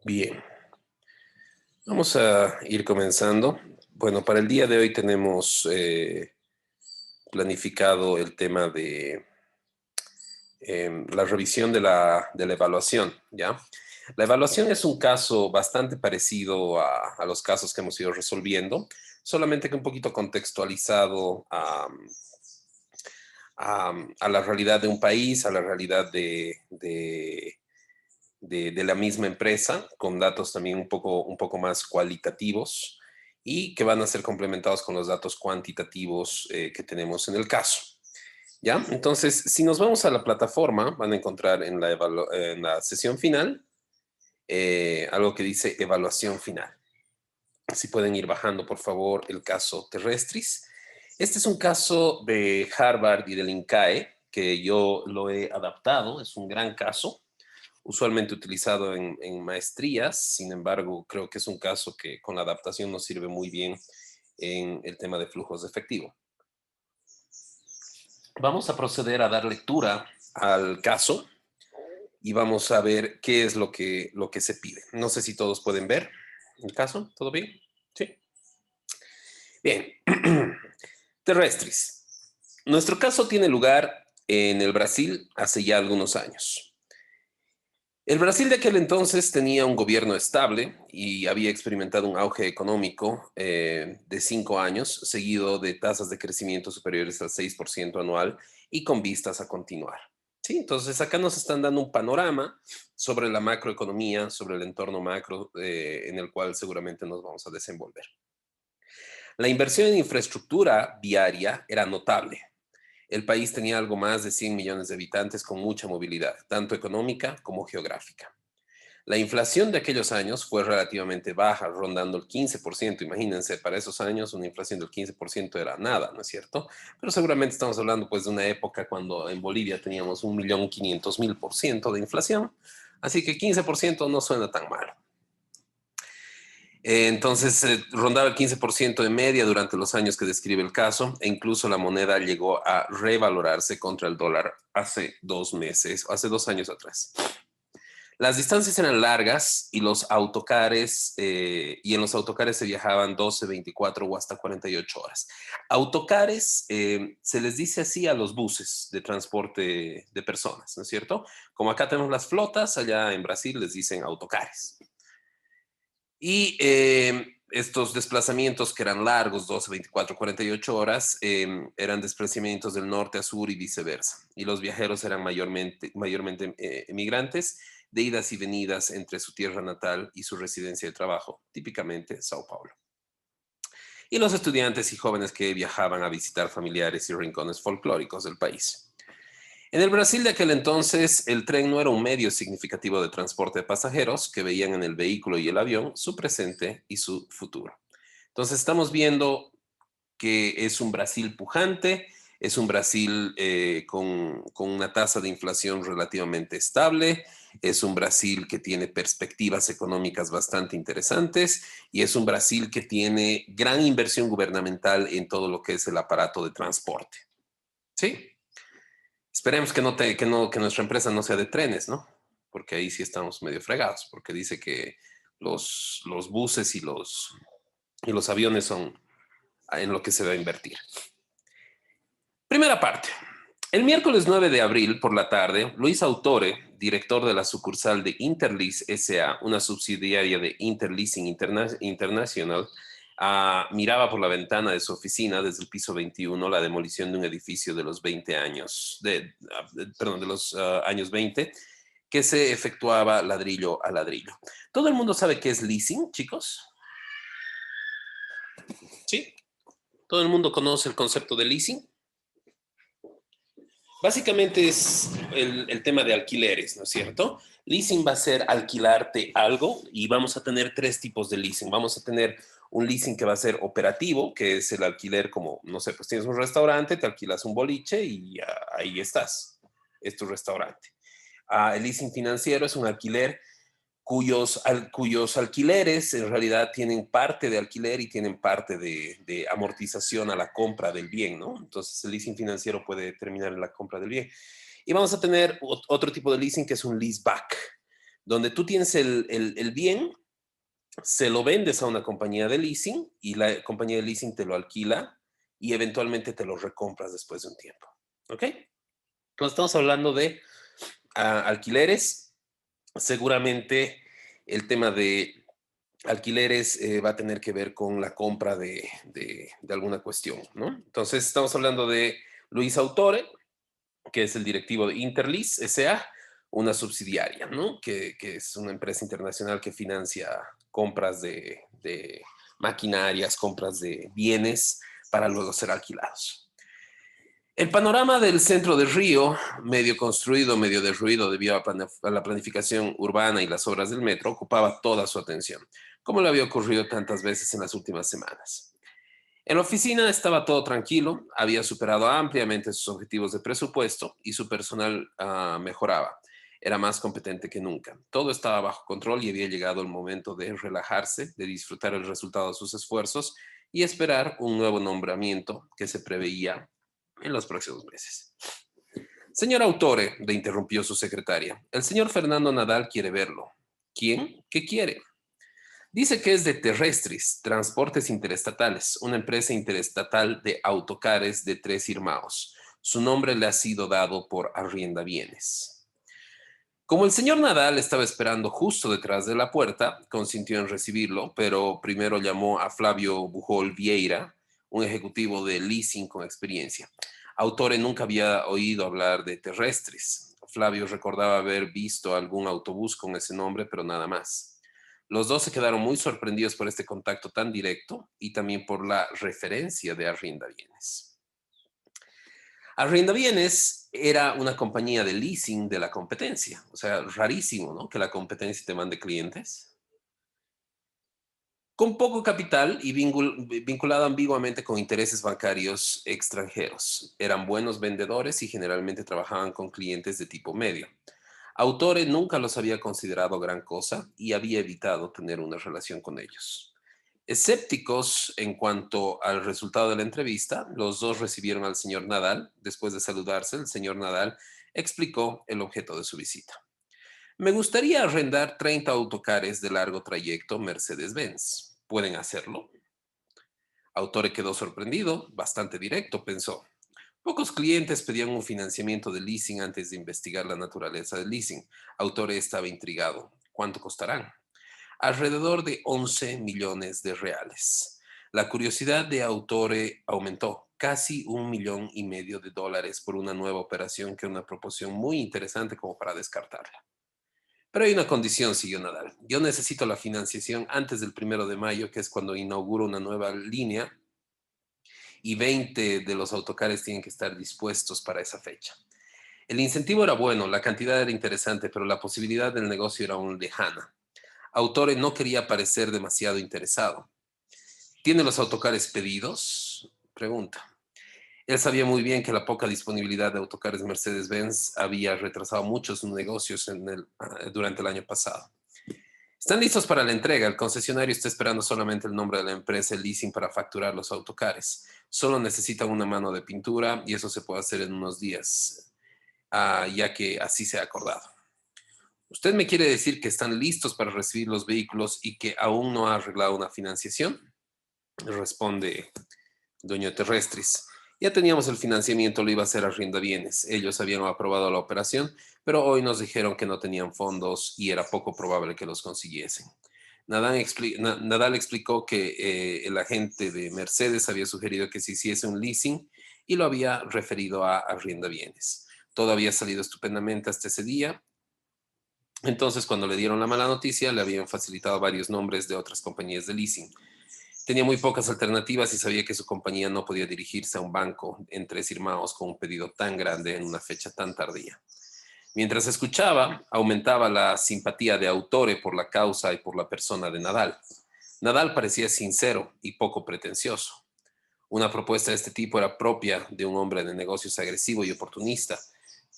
Bien, vamos a ir comenzando. Bueno, para el día de hoy tenemos planificado el tema de la revisión de la evaluación, ¿ya? La evaluación es un caso bastante parecido a los casos que hemos ido resolviendo, solamente que un poquito contextualizado a la realidad de un país, a la realidad de la misma empresa, con datos también un poco más cualitativos y que van a ser complementados con los datos cuantitativos que tenemos en el caso. ¿Ya? Entonces, si nos vamos a la plataforma, van a encontrar en la sesión final algo que dice evaluación final. Si pueden ir bajando, por favor, el caso Terrestris. Este es un caso de Harvard y del INCAE, que yo lo he adaptado, es un gran caso usualmente utilizado en maestrías. Sin embargo, creo que es un caso que con la adaptación nos sirve muy bien en el tema de flujos de efectivo. Vamos a proceder a dar lectura al caso y vamos a ver qué es lo que se pide. No sé si todos pueden ver el caso. ¿Todo bien? Sí. Bien. Terrestris. Nuestro caso tiene lugar en el Brasil hace ya algunos años. El Brasil de aquel entonces tenía un gobierno estable y había experimentado un auge económico de 5 años, seguido de tasas de crecimiento superiores al 6% anual y con vistas a continuar. ¿Sí? Entonces, acá nos están dando un panorama sobre la macroeconomía, sobre el entorno macro en el cual seguramente nos vamos a desenvolver. La inversión en infraestructura viaria era notable. El país tenía algo más de 100 millones de habitantes con mucha movilidad, tanto económica como geográfica. La inflación de aquellos años fue relativamente baja, rondando el 15%. Imagínense, para esos años una inflación del 15% era nada, ¿no es cierto? Pero seguramente estamos hablando pues de una época cuando en Bolivia teníamos 1.500.000% de inflación, así que 15% no suena tan mal. Entonces, rondaba el 15% de media durante los años que describe el caso, e incluso la moneda llegó a revalorarse contra el dólar hace 2 meses, hace 2 años atrás. Las distancias eran largas y en los autocares se viajaban 12, 24 o hasta 48 horas. Autocares se les dice así a los buses de transporte de personas, ¿no es cierto? Como acá tenemos las flotas, allá en Brasil les dicen autocares. Y estos desplazamientos que eran largos, 12, 24, 48 horas, eran desplazamientos del norte a sur y viceversa. Y los viajeros eran mayormente emigrantes de idas y venidas entre su tierra natal y su residencia de trabajo, típicamente Sao Paulo. Y los estudiantes y jóvenes que viajaban a visitar familiares y rincones folclóricos del país. En el Brasil de aquel entonces, el tren no era un medio significativo de transporte de pasajeros que veían en el vehículo y el avión su presente y su futuro. Entonces estamos viendo que es un Brasil pujante, es un Brasil con una tasa de inflación relativamente estable, es un Brasil que tiene perspectivas económicas bastante interesantes y es un Brasil que tiene gran inversión gubernamental en todo lo que es el aparato de transporte. ¿Sí? Esperemos que nuestra empresa no sea de trenes, ¿no? Porque ahí sí estamos medio fregados, porque dice que los buses y los aviones son en lo que se va a invertir. Primera parte. El miércoles 9 de abril por la tarde, Luis Autore, director de la sucursal de Interlease S.A., una subsidiaria de Interleasing International, miraba por la ventana de su oficina desde el piso 21 la demolición de un edificio de los 20 años, perdón, de los años 20, que se efectuaba ladrillo a ladrillo. ¿Todo el mundo sabe qué es leasing, chicos? ¿Sí? ¿Todo el mundo conoce el concepto de leasing? Básicamente es el tema de alquileres, ¿no es cierto? Leasing va a ser alquilarte algo y vamos a tener tres tipos de leasing. Vamos a tener un leasing que va a ser operativo, que es el alquiler como, no sé, pues tienes un restaurante, te alquilas un boliche y ahí estás. Es tu restaurante. El leasing financiero es un alquiler cuyos alquileres en realidad tienen parte de alquiler y tienen parte de amortización a la compra del bien, ¿no? Entonces el leasing financiero puede terminar en la compra del bien. Y vamos a tener otro tipo de leasing que es un leaseback. donde tú tienes el bien, se lo vendes a una compañía de leasing y la compañía de leasing te lo alquila y eventualmente te lo recompras después de un tiempo. ¿Ok? Entonces estamos hablando de alquileres. Seguramente el tema de alquileres va a tener que ver con la compra de alguna cuestión, ¿no? Entonces estamos hablando de Luis Autore, que es el directivo de Interlease S.A., una subsidiaria, ¿no? Que es una empresa internacional que financia compras de maquinarias, compras de bienes para luego ser alquilados. El panorama del centro de Río, medio construido, medio derruido debido a la planificación urbana y las obras del metro, ocupaba toda su atención, como le había ocurrido tantas veces en las últimas semanas. En la oficina estaba todo tranquilo, había superado ampliamente sus objetivos de presupuesto y su personal mejoraba. Era más competente que nunca. Todo estaba bajo control y había llegado el momento de relajarse, de disfrutar el resultado de sus esfuerzos y esperar un nuevo nombramiento que se preveía en los próximos meses. Señor Autore, le interrumpió su secretaria, el señor Fernando Nadal quiere verlo. ¿Quién? ¿Qué quiere? Dice que es de Terrestris, Transportes Interestatales, una empresa interestatal de autocares de Tres Irmãos. Su nombre le ha sido dado por Arriendabienes. Como el señor Nadal estaba esperando justo detrás de la puerta, consintió en recibirlo, pero primero llamó a Flavio Bujol Vieira, un ejecutivo de leasing con experiencia. Autore nunca había oído hablar de Terrestris. Flavio recordaba haber visto algún autobús con ese nombre, pero nada más. Los dos se quedaron muy sorprendidos por este contacto tan directo y también por la referencia de Arriendabienes. Arriendabienes era una compañía de leasing de la competencia. O sea, rarísimo, ¿no? Que la competencia te mande clientes. Con poco capital y vinculado ambiguamente con intereses bancarios extranjeros. Eran buenos vendedores y generalmente trabajaban con clientes de tipo medio. Autore nunca los había considerado gran cosa y había evitado tener una relación con ellos. Escépticos en cuanto al resultado de la entrevista, los dos recibieron al señor Nadal. Después de saludarse, el señor Nadal explicó el objeto de su visita. Me gustaría arrendar 30 autocares de largo trayecto Mercedes-Benz. ¿Pueden hacerlo? Autore quedó sorprendido, bastante directo, pensó. Pocos clientes pedían un financiamiento de leasing antes de investigar la naturaleza del leasing. Autore estaba intrigado. ¿Cuánto costarán? Alrededor de 11 millones de reales. La curiosidad de Autore aumentó, casi $1,500,000 por una nueva operación que era una proporción muy interesante como para descartarla. Pero hay una condición, siguió Nadal. Yo necesito la financiación antes del 1 de mayo, que es cuando inauguro una nueva línea, y 20 de los autocares tienen que estar dispuestos para esa fecha. El incentivo era bueno, la cantidad era interesante, pero la posibilidad del negocio era aún lejana. Autore no quería parecer demasiado interesado. ¿Tiene los autocares pedidos? Pregunta. Él sabía muy bien que la poca disponibilidad de autocares Mercedes-Benz había retrasado muchos negocios durante el año pasado. Están listos para la entrega. El concesionario está esperando solamente el nombre de la empresa, el leasing, para facturar los autocares. Solo necesitan una mano de pintura y eso se puede hacer en unos días, ya que así se ha acordado. ¿Usted me quiere decir que están listos para recibir los vehículos y que aún no ha arreglado una financiación? Responde dueño Terrestris. Ya teníamos el financiamiento, lo iba a hacer Arriendabienes. Ellos habían aprobado la operación, pero hoy nos dijeron que no tenían fondos y era poco probable que los consiguiesen. Nadal explicó que el agente de Mercedes había sugerido que se hiciese un leasing y lo había referido a Arriendabienes. Todo había salido estupendamente hasta ese día. Entonces, cuando le dieron la mala noticia, le habían facilitado varios nombres de otras compañías de leasing. Tenía muy pocas alternativas y sabía que su compañía no podía dirigirse a un banco en Tres Irmãos con un pedido tan grande en una fecha tan tardía. Mientras escuchaba, aumentaba la simpatía de Autore por la causa y por la persona de Nadal. Nadal parecía sincero y poco pretencioso. Una propuesta de este tipo era propia de un hombre de negocios agresivo y oportunista,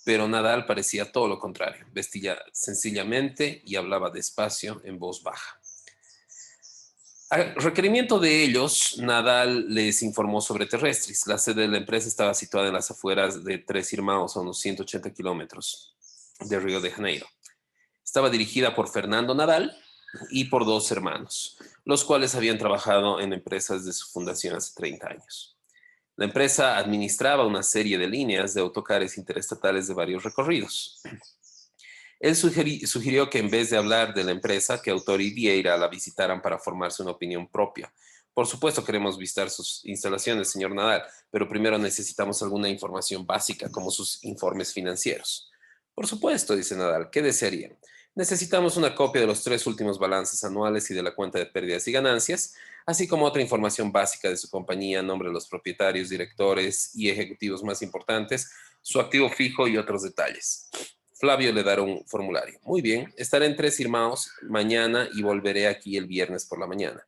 pero Nadal parecía todo lo contrario. Vestía sencillamente y hablaba despacio en voz baja. A requerimiento de ellos, Nadal les informó sobre Terrestris. La sede de la empresa estaba situada en las afueras de Tres Irmãos, a unos 180 kilómetros de Río de Janeiro. Estaba dirigida por Fernando Nadal y por dos hermanos, los cuales habían trabajado en empresas de su fundación hace 30 años. La empresa administraba una serie de líneas de autocares interestatales de varios recorridos. Él sugirió que en vez de hablar de la empresa, que Autor y Vieira la visitaran para formarse una opinión propia. Por supuesto queremos visitar sus instalaciones, señor Nadal, pero primero necesitamos alguna información básica, como sus informes financieros. Por supuesto, dice Nadal, ¿qué desearían? Necesitamos una copia de los 3 últimos balances anuales y de la cuenta de pérdidas y ganancias, así como otra información básica de su compañía, nombre de los propietarios, directores y ejecutivos más importantes, su activo fijo y otros detalles. Flavio le dará un formulario. Muy bien, estaré en Tres Irmãos mañana y volveré aquí el viernes por la mañana.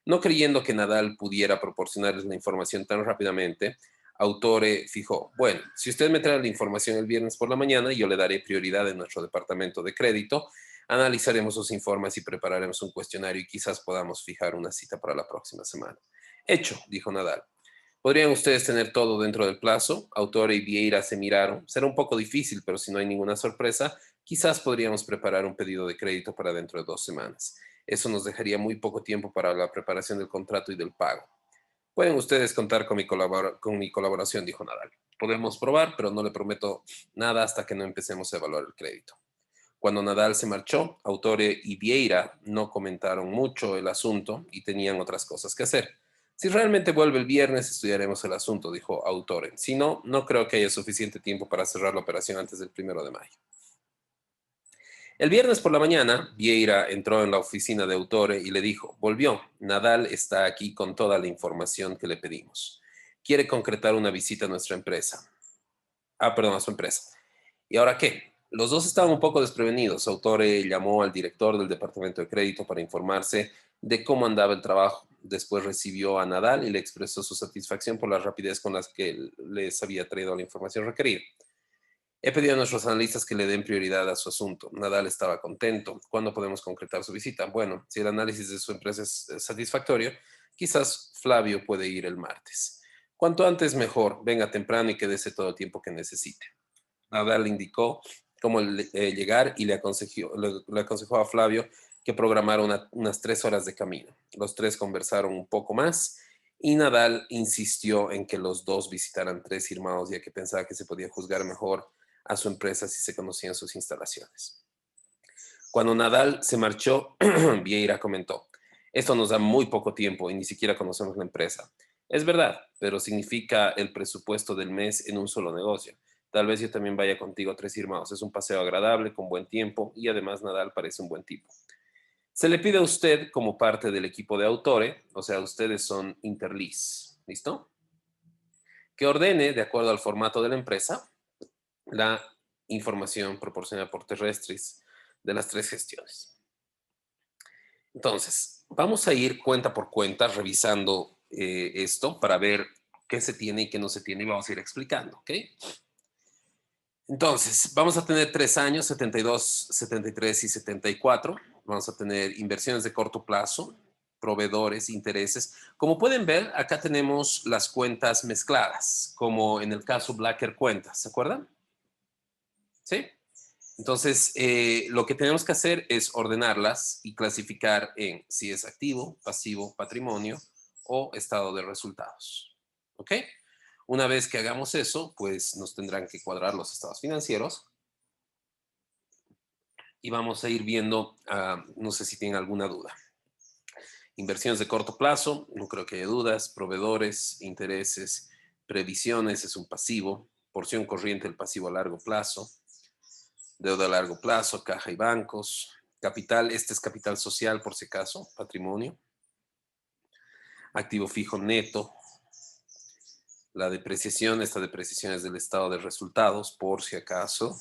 No creyendo que Nadal pudiera proporcionarles la información tan rápidamente, Autore fijó, bueno, si usted me trae la información el viernes por la mañana, yo le daré prioridad en nuestro departamento de crédito, analizaremos sus informes y prepararemos un cuestionario y quizás podamos fijar una cita para la próxima semana. Hecho, dijo Nadal. ¿Podrían ustedes tener todo dentro del plazo? Autore y Vieira se miraron. Será un poco difícil, pero si no hay ninguna sorpresa, quizás podríamos preparar un pedido de crédito para dentro de 2 semanas. Eso nos dejaría muy poco tiempo para la preparación del contrato y del pago. Pueden ustedes contar con mi colaboración, dijo Nadal. Podemos probar, pero no le prometo nada hasta que no empecemos a evaluar el crédito. Cuando Nadal se marchó, Autore y Vieira no comentaron mucho el asunto y tenían otras cosas que hacer. Si realmente vuelve el viernes, estudiaremos el asunto, dijo Autore. Si no, no creo que haya suficiente tiempo para cerrar la operación antes del 1 de mayo. El viernes por la mañana, Vieira entró en la oficina de Autore y le dijo, volvió, Nadal está aquí con toda la información que le pedimos. Quiere concretar una visita a nuestra empresa. A su empresa. ¿Y ahora qué? Los dos estaban un poco desprevenidos. Autore llamó al director del departamento de crédito para informarse de cómo andaba el trabajo. Después recibió a Nadal y le expresó su satisfacción por la rapidez con la que les había traído la información requerida. He pedido a nuestros analistas que le den prioridad a su asunto. Nadal estaba contento. ¿Cuándo podemos concretar su visita? Bueno, si el análisis de su empresa es satisfactorio, quizás Flavio puede ir el martes. Cuanto antes mejor. Venga temprano y quédese todo el tiempo que necesite. Nadal le indicó cómo llegar y le aconsejó a Flavio que programara unas 3 horas de camino. Los tres conversaron un poco más y Nadal insistió en que los dos visitaran Tres Irmãos, ya que pensaba que se podía juzgar mejor a su empresa si se conocían sus instalaciones. Cuando Nadal se marchó, Vieira comentó, esto nos da muy poco tiempo y ni siquiera conocemos la empresa. Es verdad, pero significa el presupuesto del mes en un solo negocio. Tal vez yo también vaya contigo a Tres Irmãos. Es un paseo agradable, con buen tiempo y además Nadal parece un buen tipo. Se le pide a usted como parte del equipo de Autore, o sea, ustedes son Interlis, ¿listo? Que ordene, de acuerdo al formato de la empresa, la información proporcionada por Terrestris de las 3 gestiones. Entonces, vamos a ir cuenta por cuenta revisando esto para ver qué se tiene y qué no se tiene y vamos a ir explicando, ¿ok? Entonces, vamos a tener 3 años, 72, 73 y 74. Vamos a tener inversiones de corto plazo, proveedores, intereses. Como pueden ver, acá tenemos las cuentas mezcladas, como en el caso Blacker Cuentas, ¿se acuerdan? ¿Sí? Entonces, lo que tenemos que hacer es ordenarlas y clasificar en si es activo, pasivo, patrimonio o estado de resultados. ¿Ok? Una vez que hagamos eso, pues nos tendrán que cuadrar los estados financieros y vamos a ir viendo, no sé si tienen alguna duda. Inversiones de corto plazo, no creo que haya dudas. Proveedores, intereses, previsiones es un pasivo. Porción corriente del pasivo a largo plazo. Deuda a largo plazo, caja y bancos. Capital, este es capital social por si acaso, patrimonio. Activo fijo neto. La depreciación, esta depreciación es del estado de resultados por si acaso.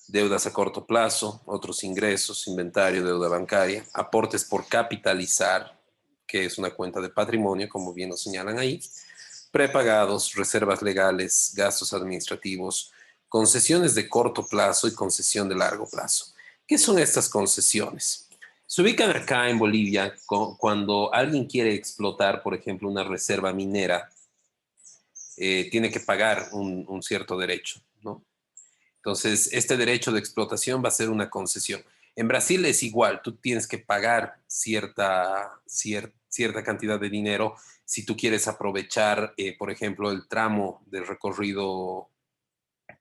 Deudas a corto plazo, otros ingresos, inventario, deuda bancaria. Aportes por capitalizar, que es una cuenta de patrimonio, como bien lo señalan ahí. Prepagados, reservas legales, gastos administrativos, concesiones de corto plazo y concesión de largo plazo. ¿Qué son estas concesiones? Se ubican acá en Bolivia cuando alguien quiere explotar, por ejemplo, una reserva minera, tiene que pagar un cierto derecho, ¿no? Entonces, este derecho de explotación va a ser una concesión. En Brasil es igual, tú tienes que pagar cierta cantidad de dinero si tú quieres aprovechar, por ejemplo, el tramo del recorrido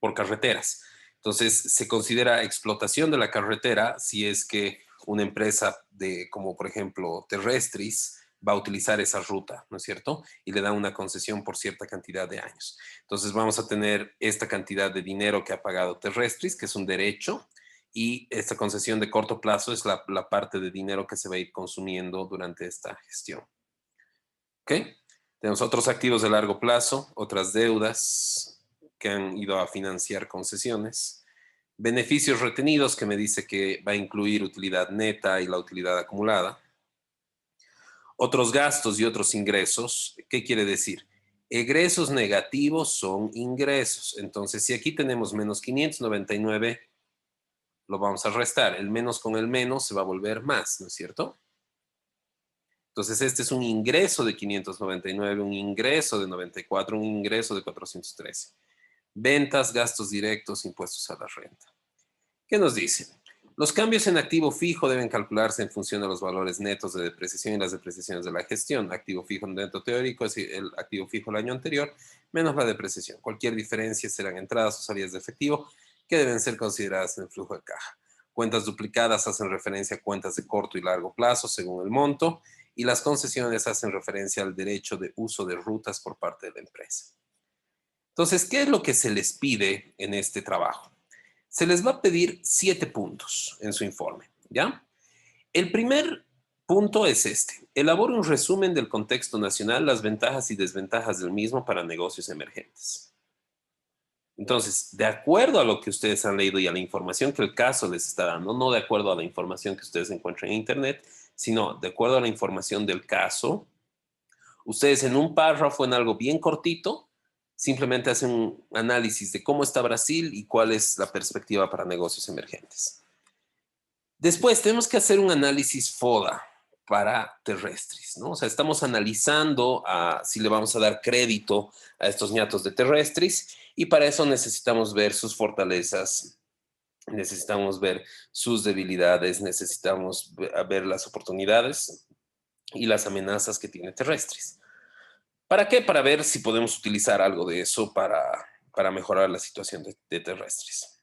por carreteras. Entonces, se considera explotación de la carretera si es que una empresa como por ejemplo Terrestris va a utilizar esa ruta, ¿no es cierto? Y le da una concesión por cierta cantidad de años. Entonces vamos a tener esta cantidad de dinero que ha pagado Terrestris, que es un derecho, y esta concesión de corto plazo es la parte de dinero que se va a ir consumiendo durante esta gestión. ¿Ok? Tenemos otros activos de largo plazo, otras deudas que han ido a financiar concesiones. Beneficios retenidos, que me dice que va a incluir utilidad neta y la utilidad acumulada. Otros gastos y otros ingresos, ¿qué quiere decir? Egresos negativos son ingresos. Entonces, si aquí tenemos menos 599, lo vamos a restar. El menos con el menos se va a volver más, ¿no es cierto? Entonces, este es un ingreso de 599, un ingreso de 94, un ingreso de 413. Ventas, gastos directos, impuestos a la renta. ¿Qué nos dice? Los cambios en activo fijo deben calcularse en función de los valores netos de depreciación y las depreciaciones de la gestión. Activo fijo neto teórico es el activo fijo el año anterior, menos la depreciación. Cualquier diferencia serán entradas o salidas de efectivo que deben ser consideradas en el flujo de caja. Cuentas duplicadas hacen referencia a cuentas de corto y largo plazo según el monto, y las concesiones hacen referencia al derecho de uso de rutas por parte de la empresa. Entonces, ¿qué es lo que se les pide en este trabajo? Se les va a pedir 7 puntos en su informe, ¿ya? El primer punto es este. Elabore un resumen del contexto nacional, las ventajas y desventajas del mismo para negocios emergentes. Entonces, de acuerdo a lo que ustedes han leído y a la información que el caso les está dando, no de acuerdo a la información que ustedes encuentran en Internet, sino de acuerdo a la información del caso, ustedes en un párrafo, en algo bien cortito, simplemente hacen un análisis de cómo está Brasil y cuál es la perspectiva para negocios emergentes. Después tenemos que hacer un análisis FODA para Terrestris, ¿no? O sea, estamos analizando si le vamos a dar crédito a estos ñatos de Terrestris, y para eso necesitamos ver sus fortalezas, necesitamos ver sus debilidades, necesitamos ver las oportunidades y las amenazas que tiene Terrestris. ¿Para qué? Para ver si podemos utilizar algo de eso para mejorar la situación de Terrestris.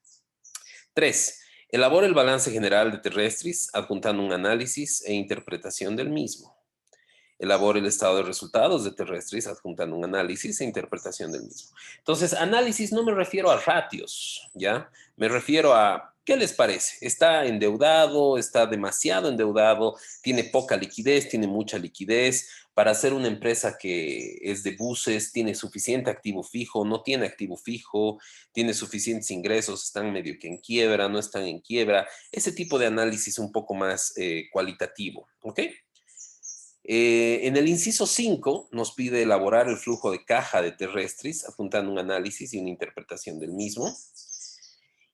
3. Elabora el balance general de Terrestris, adjuntando un análisis e interpretación del mismo. Elabora el estado de resultados de Terrestris, adjuntando un análisis e interpretación del mismo. Entonces, análisis no me refiero a ratios, ¿ya? Me refiero a, ¿qué les parece? ¿Está endeudado? ¿Está demasiado endeudado? ¿Tiene poca liquidez? ¿Tiene mucha liquidez? Para ser una empresa que es de buses, ¿tiene suficiente activo fijo? ¿No tiene activo fijo? ¿Tiene suficientes ingresos? ¿Están medio que en quiebra? ¿No están en quiebra? Ese tipo de análisis un poco más cualitativo, ¿ok? En el inciso 5 nos pide elaborar el flujo de caja de Terrestris, apuntando un análisis y una interpretación del mismo.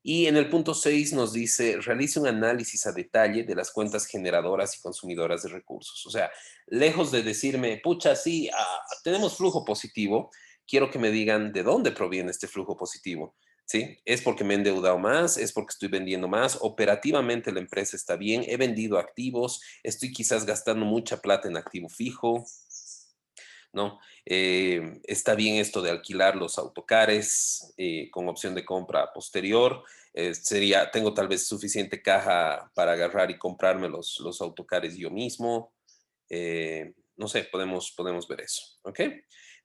Y en el punto 6 nos dice, realice un análisis a detalle de las cuentas generadoras y consumidoras de recursos. O sea, lejos de decirme, pucha, sí, tenemos flujo positivo, quiero que me digan de dónde proviene este flujo positivo. ¿Sí? ¿Es porque me he endeudado más? ¿Es porque estoy vendiendo más? ¿Operativamente la empresa está bien? ¿He vendido activos? ¿Estoy quizás gastando mucha plata en activo fijo? ¿No? Está bien esto de alquilar los autocares con opción de compra posterior. Tengo tal vez suficiente caja para agarrar y comprarme los autocares yo mismo. No sé, podemos ver eso, ¿ok?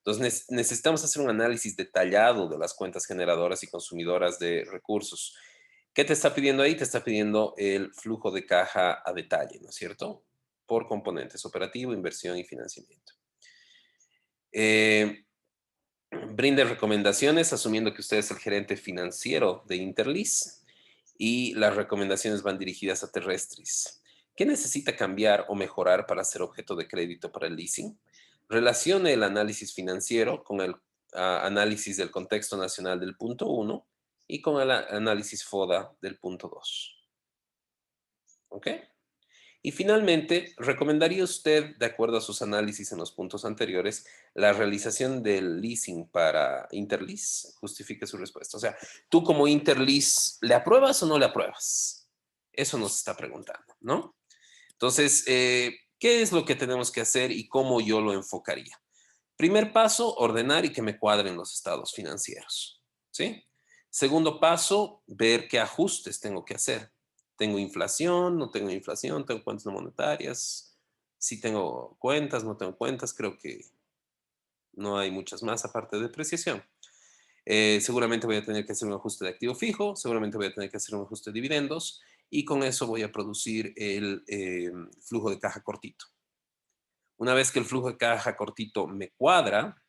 Entonces necesitamos hacer un análisis detallado de las cuentas generadoras y consumidoras de recursos. ¿Qué te está pidiendo ahí? Te está pidiendo el flujo de caja a detalle, ¿no es cierto? Por componentes, operativo, inversión y financiamiento. Brinde recomendaciones, asumiendo que usted es el gerente financiero de Interlis, y las recomendaciones van dirigidas a Terrestris. ¿Qué necesita cambiar o mejorar para ser objeto de crédito para el leasing? Relacione el análisis financiero con el análisis del contexto nacional del punto 1 y con el análisis FODA del punto 2. ¿Ok? Y finalmente, ¿recomendaría usted, de acuerdo a sus análisis en los puntos anteriores, la realización del leasing para Interlease? Justifique su respuesta. O sea, tú como Interlease, ¿le apruebas o no le apruebas? Eso nos está preguntando, ¿no? Entonces, ¿qué es lo que tenemos que hacer y cómo yo lo enfocaría? Primer paso, ordenar y que me cuadren los estados financieros, ¿sí? Segundo paso, ver qué ajustes tengo que hacer. ¿Tengo inflación? ¿No tengo inflación? ¿Tengo cuentas no monetarias? Si tengo cuentas, no tengo cuentas, creo que no hay muchas más aparte de depreciación. Seguramente voy a tener que hacer un ajuste de activo fijo, seguramente voy a tener que hacer un ajuste de dividendos y con eso voy a producir el flujo de caja cortito. Una vez que el flujo de caja cortito me cuadra,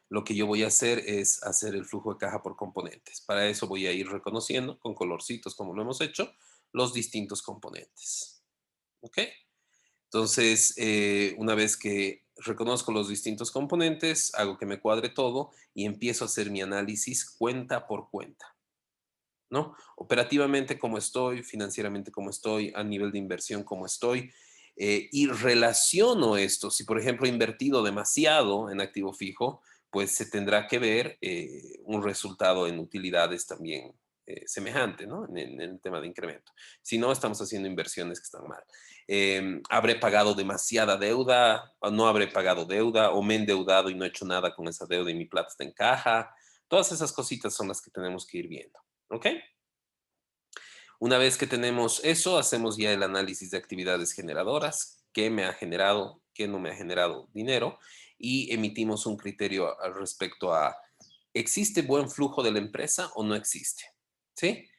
lo que yo voy a hacer es hacer el flujo de caja por componentes. Para eso voy a ir reconociendo con colorcitos, como lo hemos hecho, los distintos componentes. ¿Ok? Entonces, una vez que reconozco los distintos componentes, hago que me cuadre todo y empiezo a hacer mi análisis cuenta por cuenta, ¿no? Operativamente cómo estoy, financieramente cómo estoy, a nivel de inversión cómo estoy, y relaciono esto. Si, por ejemplo, he invertido demasiado en activo fijo, pues se tendrá que ver un resultado en utilidades también semejante, ¿no? En el tema de incremento. Si no, estamos haciendo inversiones que están mal. ¿Habré pagado demasiada deuda? ¿O no habré pagado deuda? ¿O me he endeudado y no he hecho nada con esa deuda y mi plata está en caja? Todas esas cositas son las que tenemos que ir viendo. ¿Ok? Una vez que tenemos eso, hacemos ya el análisis de actividades generadoras, qué me ha generado, qué no me ha generado dinero, y emitimos un criterio al respecto a, ¿existe buen flujo de la empresa o no existe? ¿Sí?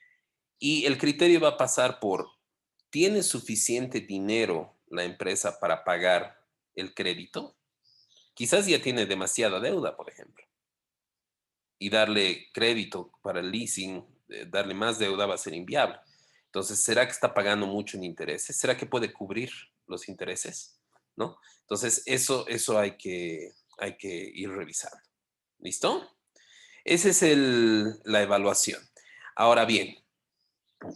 Y el criterio va a pasar por, ¿tiene suficiente dinero la empresa para pagar el crédito? Quizás ya tiene demasiada deuda, por ejemplo, y darle crédito para el leasing, darle más deuda va a ser inviable. Entonces, ¿será que está pagando mucho en intereses? ¿Será que puede cubrir los intereses? ¿No? Entonces, eso hay que ir revisando. ¿Listo? Esa es la evaluación. Ahora bien,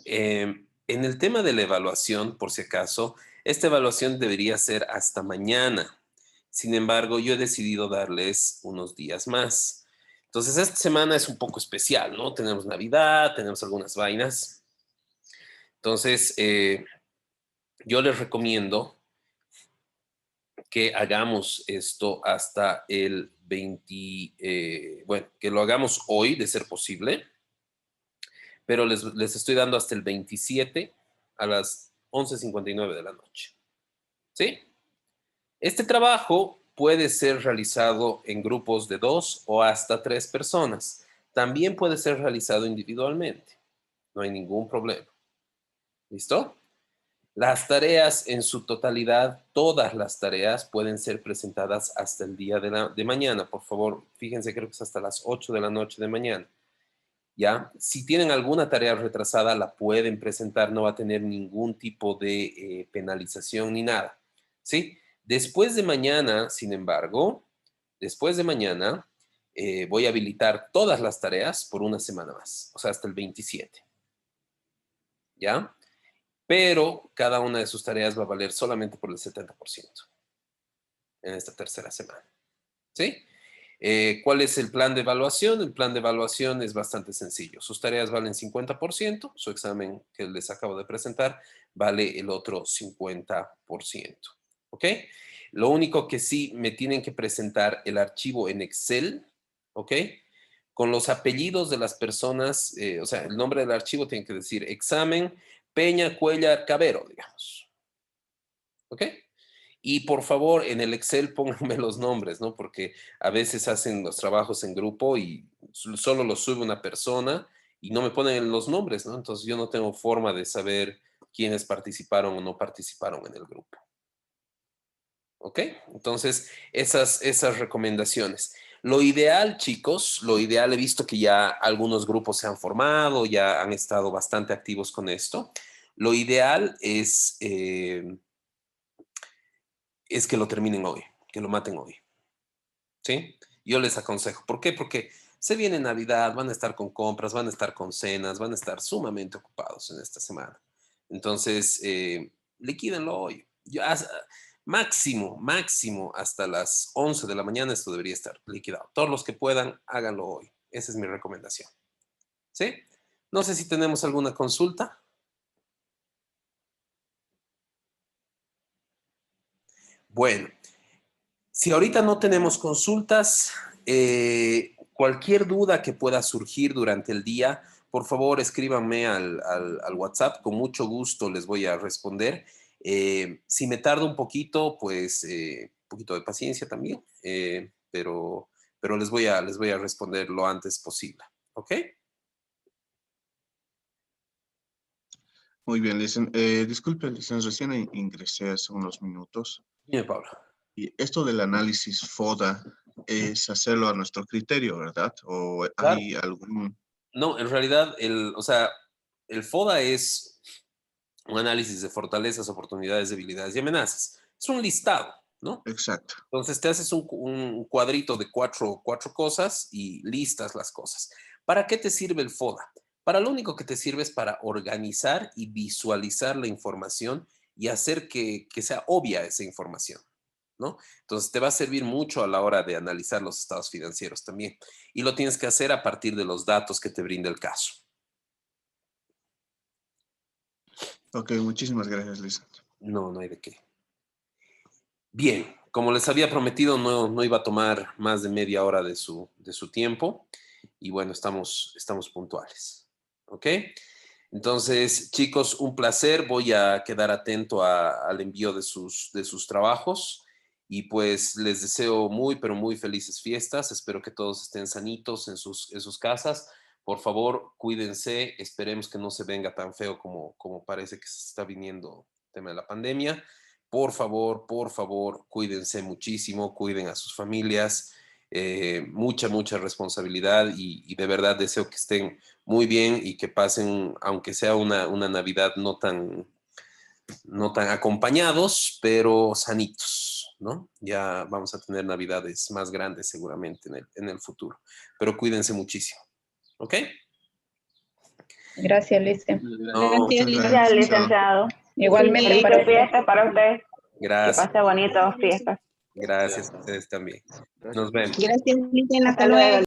en el tema de la evaluación, por si acaso, esta evaluación debería ser hasta mañana. Sin embargo, yo he decidido darles unos días más. Entonces, esta semana es un poco especial, ¿no? Tenemos Navidad, tenemos algunas vainas. Entonces, yo les recomiendo que hagamos esto hasta el 20, bueno, que lo hagamos hoy, de ser posible, pero les estoy dando hasta el 27 a las 11:59 de la noche. ¿Sí? Este trabajo puede ser realizado en grupos de 2 o hasta 3 personas. También puede ser realizado individualmente. No hay ningún problema. ¿Listo? Las tareas en su totalidad, todas las tareas pueden ser presentadas hasta el día de mañana. Por favor, fíjense, creo que es hasta las 8 de la noche de mañana. ¿Ya? Si tienen alguna tarea retrasada, la pueden presentar, no va a tener ningún tipo de penalización ni nada, ¿sí? Después de mañana, sin embargo, después de mañana, voy a habilitar todas las tareas por una semana más, o sea, hasta el 27, ¿ya? Pero cada una de sus tareas va a valer solamente por el 70% en esta tercera semana, ¿sí? ¿Cuál es el plan de evaluación? El plan de evaluación es bastante sencillo. Sus tareas valen 50%, su examen que les acabo de presentar vale el otro 50%. ¿Ok? Lo único que sí me tienen que presentar el archivo en Excel, ¿ok? Con los apellidos de las personas, o sea, el nombre del archivo tiene que decir examen Peña Cuellar Cabero, digamos. ¿Ok? Y por favor, en el Excel pónganme los nombres, ¿no? Porque a veces hacen los trabajos en grupo y solo los sube una persona y no me ponen los nombres, ¿no? Entonces yo no tengo forma de saber quiénes participaron o no participaron en el grupo. ¿Ok? Entonces, esas recomendaciones. Lo ideal, chicos, lo ideal, he visto que ya algunos grupos se han formado, ya han estado bastante activos con esto. Lo ideal es que lo terminen hoy, que lo maten hoy. ¿Sí? Yo les aconsejo. ¿Por qué? Porque se viene Navidad, van a estar con compras, van a estar con cenas, van a estar sumamente ocupados en esta semana. Entonces, liquídenlo hoy. Máximo, máximo hasta las 11 de la mañana esto debería estar liquidado. Todos los que puedan, háganlo hoy. Esa es mi recomendación. ¿Sí? No sé si tenemos alguna consulta. Bueno, si ahorita no tenemos consultas, cualquier duda que pueda surgir durante el día, por favor escríbanme al WhatsApp, con mucho gusto les voy a responder. Si me tardo un poquito, pues un poquito de paciencia también, pero les voy a responder lo antes posible. ¿Ok? Muy bien, disculpe, licenciado, recién ingresé hace unos minutos. Dime, Pablo. Y esto del análisis FODA es hacerlo a nuestro criterio, ¿verdad? ¿O Claro. hay algún...? No, en realidad, el FODA es un análisis de fortalezas, oportunidades, debilidades y amenazas. Es un listado, ¿no? Exacto. Entonces te haces un cuadrito de cuatro cosas y listas las cosas. ¿Para qué te sirve el FODA? Para lo único que te sirve es para organizar y visualizar la información y hacer que sea obvia esa información, ¿no? Entonces te va a servir mucho a la hora de analizar los estados financieros también. Y lo tienes que hacer a partir de los datos que te brinda el caso. Ok, muchísimas gracias, licenciado. No, no hay de qué. Bien, como les había prometido, no iba a tomar más de media hora de su tiempo. Y bueno, estamos puntuales. ¿Ok? Entonces, chicos, un placer. Voy a quedar atento al envío de sus trabajos. Y pues les deseo muy, pero muy felices fiestas. Espero que todos estén sanitos en sus casas. Por favor, cuídense. Esperemos que no se venga tan feo como parece que se está viniendo el tema de la pandemia. Por favor, cuídense muchísimo, cuiden a sus familias, mucha responsabilidad y de verdad deseo que estén muy bien y que pasen, aunque sea una Navidad no tan acompañados, pero sanitos, ¿no? Ya vamos a tener Navidades más grandes seguramente en el futuro, pero cuídense muchísimo, ¿ok? Gracias, Lice. No, Muchas Gracias, gracias, licenciado. Igualmente para Felices usted. fiestas para usted. Que gracias, pase bonito fiestas. gracias a ustedes también. Nos vemos. Gracias, Licenciado. Hasta Hasta luego. luego.